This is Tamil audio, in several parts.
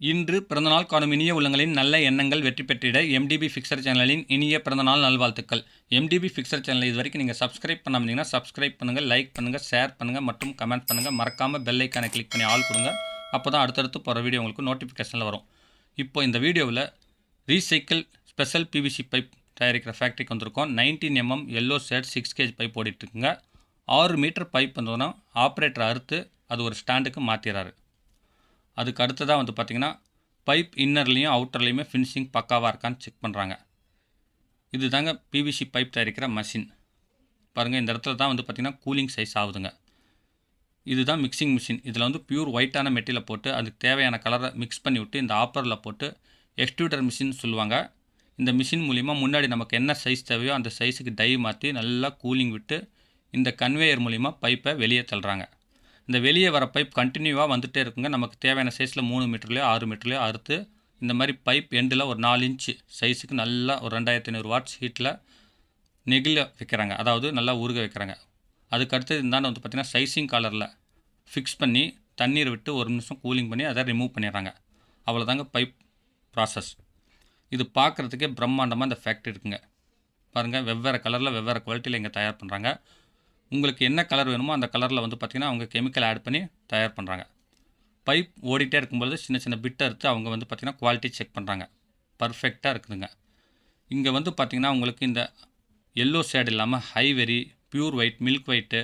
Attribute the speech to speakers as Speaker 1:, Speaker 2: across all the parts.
Speaker 1: இன்று பிறந்தநாள் காணும் இனிய உள்ளங்களின் நல்ல எண்ணங்கள் வெற்றி பெற்றிட MDBfixer சேனலின் இனிய பிறந்தநாள் நல்வாழ்த்துக்கள். MDBfixer சேனலை இது வரைக்கும் நீங்கள் சப்ஸ்கிரைப் பண்ணாமல் சப்ஸ்கிரைப் பண்ணுங்கள், லைக் பண்ணுங்கள், ஷேர் பண்ணுங்கள் மற்றும் கமெண்ட் பண்ணுங்கள். மறக்காமல் பெல் ஐக்கானை கிளிக் பண்ணி ஆல் கொடுங்க. அப்போ தான் அடுத்தடுத்து போகிற வீடியோ உங்களுக்கு நோட்டிஃபிகேஷனில் வரும். இப்போ இந்த வீடியோவில் ரீசைக்கிள் ஸ்பெஷல் PVC பைப் தயாரிக்கிற ஃபேக்ட்ரிக்கு வந்திருக்கோம். 19 mm yellow shade 6 kg pipe ஓடிட்டுருக்குங்க. 6 மீட்டர் பைப் வந்தோன்னா ஆப்ரேட்டர் அறுத்து அது ஒரு ஸ்டாண்டுக்கு மாற்றிடுறாரு. அதுக்கு அடுத்ததாக பார்த்திங்கன்னா பைப் இன்னர்லேயும் அவுட்டர்லேயுமே ஃபினிஷிங் பக்காவாக இருக்கான்னு செக் பண்ணுறாங்க. இது தாங்க PVC பைப் தயாரிக்கிற மிஷின். பாருங்கள், இந்த இடத்துல தான் பார்த்திங்கன்னா கூலிங் சைஸ் ஆகுதுங்க. இதுதான் மிக்சிங் மிஷின். இதில் பியூர் ஒயிட்டான மெட்டீரியலை போட்டு அதுக்கு தேவையான கலரை மிக்ஸ் பண்ணி விட்டு இந்த ஆப்பரில் போட்டு எக்ஸ்ட்ரூடர் மிஷின் சொல்லுவாங்க. இந்த மிஷின் மூலிமா முன்னாடி நமக்கு என்ன சைஸ் தேவையோ அந்த சைஸுக்கு டை மாற்றி நல்லா கூலிங் விட்டு இந்த கன்வேயர் மூலிமா பைப்பை வெளியே தள்ளுறாங்க. இந்த வெளியே வர பைப் கண்டினியூவாக வந்துகிட்டே இருக்குங்க. நமக்கு தேவையான சைஸில் 3 மீட்டர்லையோ 6 மீட்டர்லையோ அறுத்து இந்த மாதிரி பைப் எண்டில் ஒரு 4 இன்ச்சு சைஸுக்கு நல்லா ஒரு 2500 வாட்ஸ் ஹீட்டில் நெகிழ வைக்கிறாங்க. அதாவது நல்லா உருக வைக்கிறாங்க. அதுக்கடுத்து இருந்தாலும் பார்த்திங்கன்னா சைசிங் காலரில் ஃபிக்ஸ் பண்ணி தண்ணீர் விட்டு 1 நிமிஷம் கூலிங் பண்ணி அதை ரிமூவ் பண்ணிடுறாங்க. அவ்வளோதாங்க பைப் ப்ராசஸ். இது பார்க்குறதுக்கே பிரம்மாண்டமாக இந்த ஃபேக்ட்ரி இருக்குங்க. பாருங்கள், வெவ்வேறு கலரில் வெவ்வேறு குவாலிட்டியில் இங்கே தயார் பண்ணுறாங்க. உங்களுக்கு என்ன கலர் வேணுமோ அந்த கலரில் பார்த்திங்கன்னா அவங்க கெமிக்கல் ஆட் பண்ணி தயார் பண்ணுறாங்க. பைப் ஓடிட்டே இருக்கும்பொழுது சின்ன சின்ன பிட்டை எடுத்து அவங்க பார்த்திங்கன்னா குவாலிட்டி செக் பண்ணுறாங்க. பர்ஃபெக்டாக இருக்குதுங்க. இங்கே பார்த்திங்கன்னா உங்களுக்கு இந்த எல்லோ ஷேட் இல்லாமல் ஹைவெரி, பியூர் ஒயிட், மில்க் ஒயிட்டு,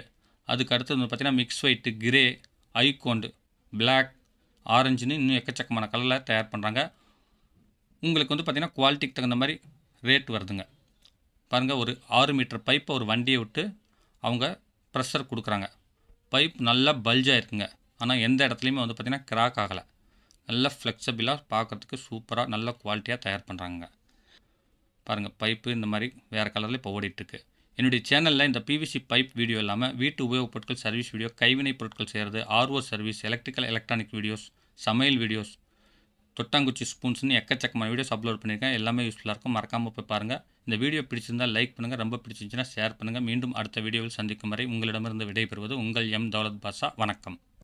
Speaker 1: அதுக்கு அடுத்து பார்த்திங்கன்னா மிக்ஸ் ஒயிட்டு, கிரே, ஐகோண்டு, பிளாக், ஆரஞ்சுன்னு இன்னும் எக்கச்சக்கமான கலரில் தயார் பண்ணுறாங்க. உங்களுக்கு பார்த்திங்கன்னா குவாலிட்டிக்கு தகுந்த மாதிரி ரேட் வருதுங்க. பாருங்கள், ஒரு 6 மீட்டர் பைப்பை ஒரு வண்டியை விட்டு அவங்க ப்ரெஷர் கொடுக்குறாங்க. பைப் நல்லா பல்ஜாக இருக்குங்க. ஆனால் எந்த இடத்துலையுமே பார்த்திங்கன்னா கிராக் ஆகலை. நல்லா ஃப்ளெக்சிபிளாக பார்க்குறதுக்கு சூப்பராக நல்ல குவாலிட்டியாக தயார் பண்ணுறாங்க. பாருங்கள், பைப்பு இந்த மாதிரி வேறு கலரில் இப்போ ஓடிட்டுருக்கு. என்னுடைய சேனலில் இந்த PVC பைப் வீடியோ இல்லாமல் வீட்டு உபயோகப் பொருட்கள் சர்வீஸ் வீடியோ, கைவினை பொருட்கள் செய்கிறது, RO சர்வீஸ், எலக்ட்ரானிக் வீடியோஸ், சமையல் வீடியோஸ், தொட்டாங்குச்சி ஸ்பூன்ஸ்னு எக்கச்சக்கமான வீடியோஸ் அப்லோட் பண்ணியிருக்கேன். எல்லாமே யூஸ்ஃபுல்லாக இருக்கும். மறக்காமல் போய் பாருங்கள். இந்த வீடியோ பிடிச்சிருந்தால் லைக் பண்ணுங்கள். ரொம்ப பிடிச்சிருந்துச்சுன்னா ஷேர் பண்ணுங்கள். மீண்டும் அடுத்த வீடியோவில் சந்திக்கும் வரை உங்களிடமிருந்து விடைபெறுவது உங்கள் M. தௌலத் பாஷா. வணக்கம்.